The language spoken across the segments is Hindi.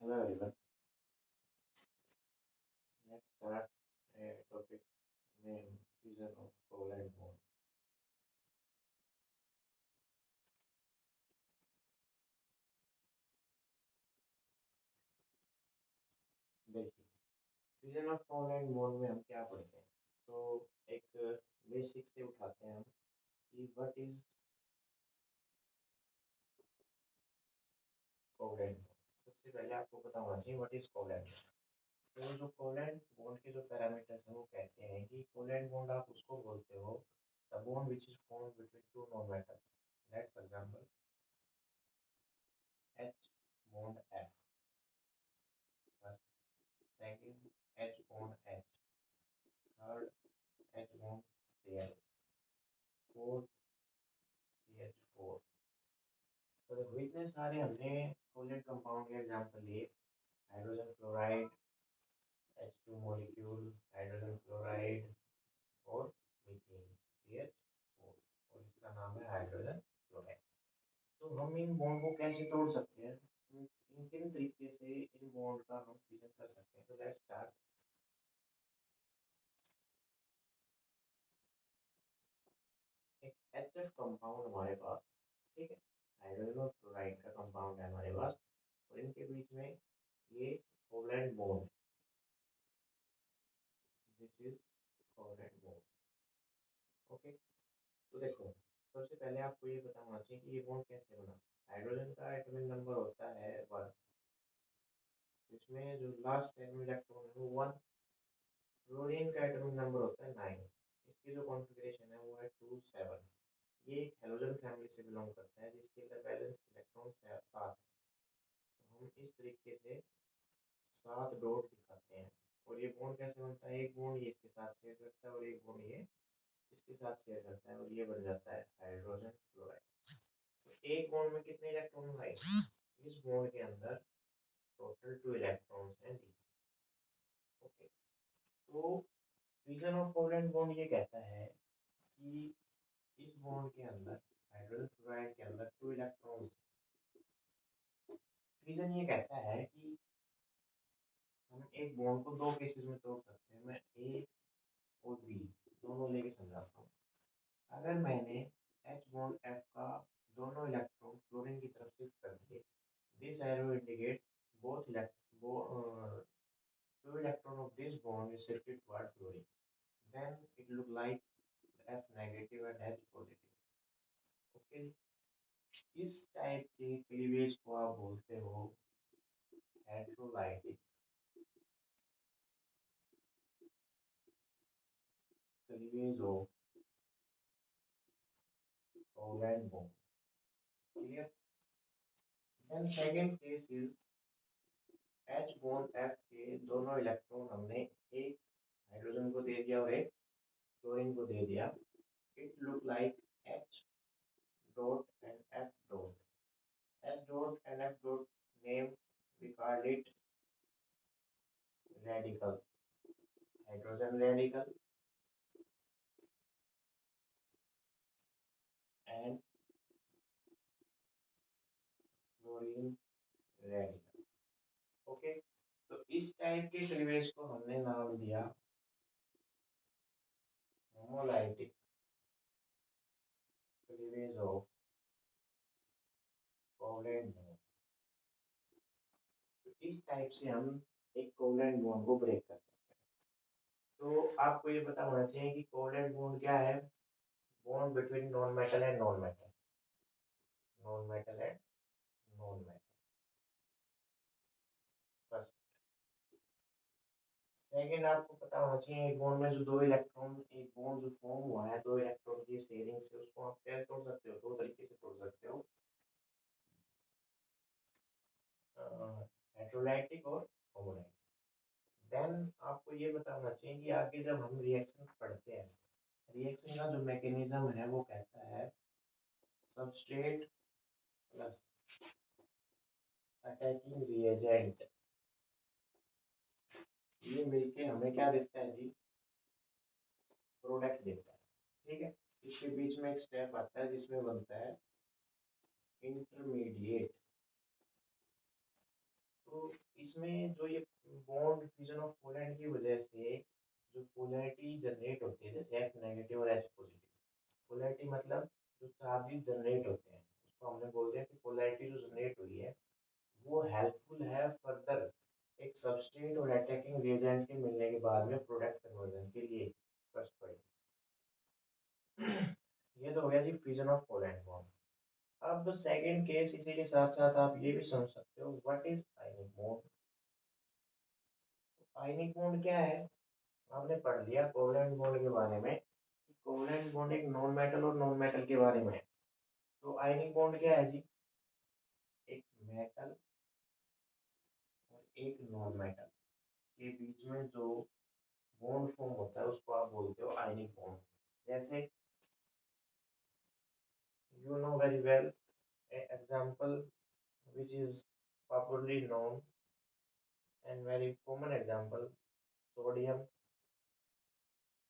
Hello everyone. Let's start a topic named fusion of coal and bone. देखिए, fusion of coal and bone में हम क्या पढ़ते हैं? तो एक बेसिक से उठाते हैं हम कि what is coal and bone. सबसे पहले आपको पता होना चाहिए what is coal and bone. तो जो कोल एंड बोन के जो पैरामीटर्स हैं वो कहते हैं कि कोल एंड बोन आप उसको बोलते हो the bone which is formed between two non metals. Let's example H bond F, first, second H bond H, third H bond Cl, fourth CH4। तो देखो इतने सारे हमने कोलेट कंपाउंड के एग्जांपल लिए। Hydrogen fluoride, H2 molecule, hydrogen fluoride और मीथेन CH4, और इसका नाम है हाइड्रोजन फ्लोराइड। तो हम इन बॉन्ड को कैसे तोड़ सकते हैं? इन किन तरीके से इन बॉन्ड का हम फिजन कर सकते हैं? तो लेट्स स्टार्ट। एक HF कंपाउंड हमारे पास, ठीक है, हाइड्रोजन और फ्लोराइड का कंपाउंड है हमारे पास, और इनके बीच में ये covalent bond, this is covalent bond. Okay, तो देखो सबसे पहले आपको ये पता होना चाहिए कि ये बॉन्ड कैसे बना। हाइड्रोजन का एटॉमिक नंबर होता है 1, इसमें जो लास्ट 7 इलेक्ट्रॉन है वो 1। फ्लोरीन का एटॉमिक नंबर होता है 9, इसकी जो कॉन्फ़िगरेशन है वो है 2 7। ये एक हैलोजन फैमिली से बिलोंग करता है जिसके अंदर बैलेंस इलेक्ट्रॉन 7 है। तो हम इस तरीके से 7 डॉट दिखाते हैं। और ये बॉन्ड कैसे बनता है? एक बॉन्ड ये इसके साथ शेयर करता है और एक बॉन्ड ये इसके साथ शेयर करता है, और ये बन जाता है हाइड्रोजन फ्लोराइड। तो एक बॉन्ड में कितने इलेक्ट्रॉन आएंगे? इस बॉन्ड के अंदर टोटल 2 इलेक्ट्रॉन्स हैं जी। ओके, तो फ्यूजन ऑफ कोवलेंट बॉन्ड ये कहता है कि इस बॉन्ड के अंदर, हाइड्रोजन फ्लोराइड के अंदर 2 इलेक्ट्रॉन्स। फ्यूजन ये कहता है कि हम एक बॉन्ड को दो केसेस में तोड़ सकते हैं। मैं ए और बी दोनों लेके समझाता हूँ। अगर मैंने H बॉन्ड F का दोनों इलेक्ट्रॉन फ्लोरीन की तरफ शिफ्ट कर दिए, this arrow indicates both two electron of this bond is shifted toward fluorine, then it look like F negative and H positive। Okay, इस टाइप के क्लीवेज को आप बोलते हो heterolytic cleavage of covalent bond. Clear? Then second case is H bond F के दोनों इलेक्ट्रॉन हमने एक हाइड्रोजन को दे दिया और एक क्लोरीन को दे दिया। It look like H dot and F dot। H dot and F dot name we called it radicals, hydrogen radical and chlorine radical। Okay, तो इस टाइप के क्लीवेज को हमने नाम दिया homolytic cleavage of covalent bond. तो इस टाइप से हम एक कोवलेंट बॉन्ड को ब्रेक कर सकते हैं। तो आपको ये पता होना चाहिए कि कोवलेंट बॉन्ड क्या है? Bond between non metal and non metal, non metal and non metal, first. Second, आपको पता होना चाहिए एक बॉन्ड में जो दो इलेक्ट्रॉन, एक बॉन्ड जो फॉर्म हुआ है दो इलेक्ट्रॉन की शेयरिंग से, उसको आप कैसे तोड़ सकते हो? दो तरीके से तोड़ सकते हो, हेटेरोलाइटिक और होमोलाइटिक। देन आपको ये पता होना चाहिए कि आगे जब हम रिएक्शन पढ़ते हैं, रिएक्शन का जो मैकेनिज्म है वो कहता है सबस्ट्रेट प्लस अटैकिंग रिएजेंट, ये मिलके हमें क्या देता है जी? प्रोडक्ट देता है। ठीक है, इसके बीच में एक स्टेप आता है जिसमें बनता है इंटरमीडिएट। तो इसमें जो ये बॉन्ड फ्यूजन ऑफ कोलैंड की वजह से जो पोलैरिटी जनरेट होती है, जैसे F नेगेटिव और H पॉजिटिव। पोलैरिटी मतलब जो चार्जेस जनरेट होते हैं उसको हमने बोल दिया कि पोलैरिटी जो जनरेट हुई है वो हेल्पफुल है फर्दर एक सबस्ट्रेट और अटैकिंग रिएजेंट के मिलने के बाद में प्रोडक्ट कन्वर्जन के लिए। फर्स्ट पॉइंट ये तो हो गया जी फ्यूजन ऑफ कोवैलेंट बॉन्ड। अब सेकंड केस इसी के साथ साथ आप ये भी समझ सकते हो what is ionic bond. Ionic bond क्या है, आपने पढ़ लिया कोवैलेंट बॉन्ड के बारे में। कोवैलेंट बॉन्ड एक नॉन मेटल और नॉन मेटल के बारे में है। तो आयनिक बॉन्ड क्या है जी, एक मेटल और एक नॉन मेटल के बीच में जो बॉन्ड फॉर्म होता है उसको आप बोलते हो आयनिक बॉन्ड। जैसे you know very well a example which is popularly known and very common example, sodium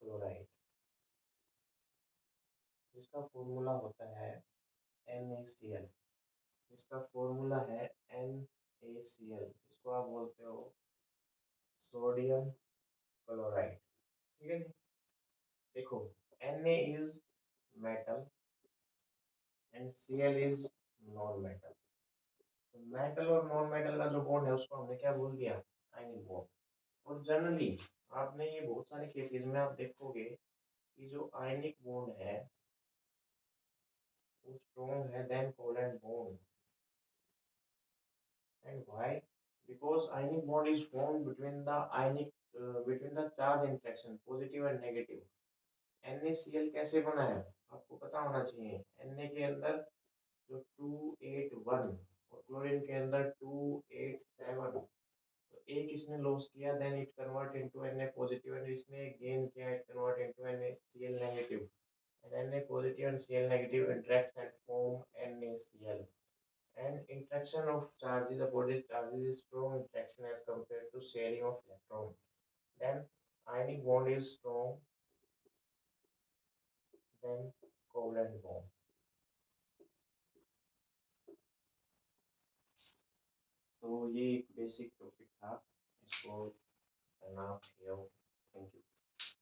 chloride, जिसका फॉर्मूला होता है NaCl। जिसका फॉर्मूला है NaCl, इसको आप बोलते हो सोडियम क्लोराइड। ठीक है जी। देखो Na is metal and Cl is non metal. तो मेटल और नॉन मेटल का जो बॉन्ड है उसको हमने क्या बोल दिया, आयनिक बॉन्ड। और जनरली आपने ये बहुत सारे केसेस में आप देखोगे कि जो आयनिक बॉन्ड है वो स्ट्रॉन्ग है than covalent bond. And why? Because ionic bond is formed between the charge interaction positive and negative। NaCl कैसे बना है आपको पता होना चाहिए। Na के अंदर जो 281 और क्लोरीन के अंदर 287, तो एक इसने लॉस किया then it convert into Na positive and इसने गेन किया it convert into NaCl negative. And Na positive and Cl negative interact and form NaCl. And interaction of charges about these charges is strong interaction as compared to sharing of electron. Then ionic bond is strong than covalent bond. तो ये एक बेसिक टॉपिक था, इसको करना आप थैंक यू।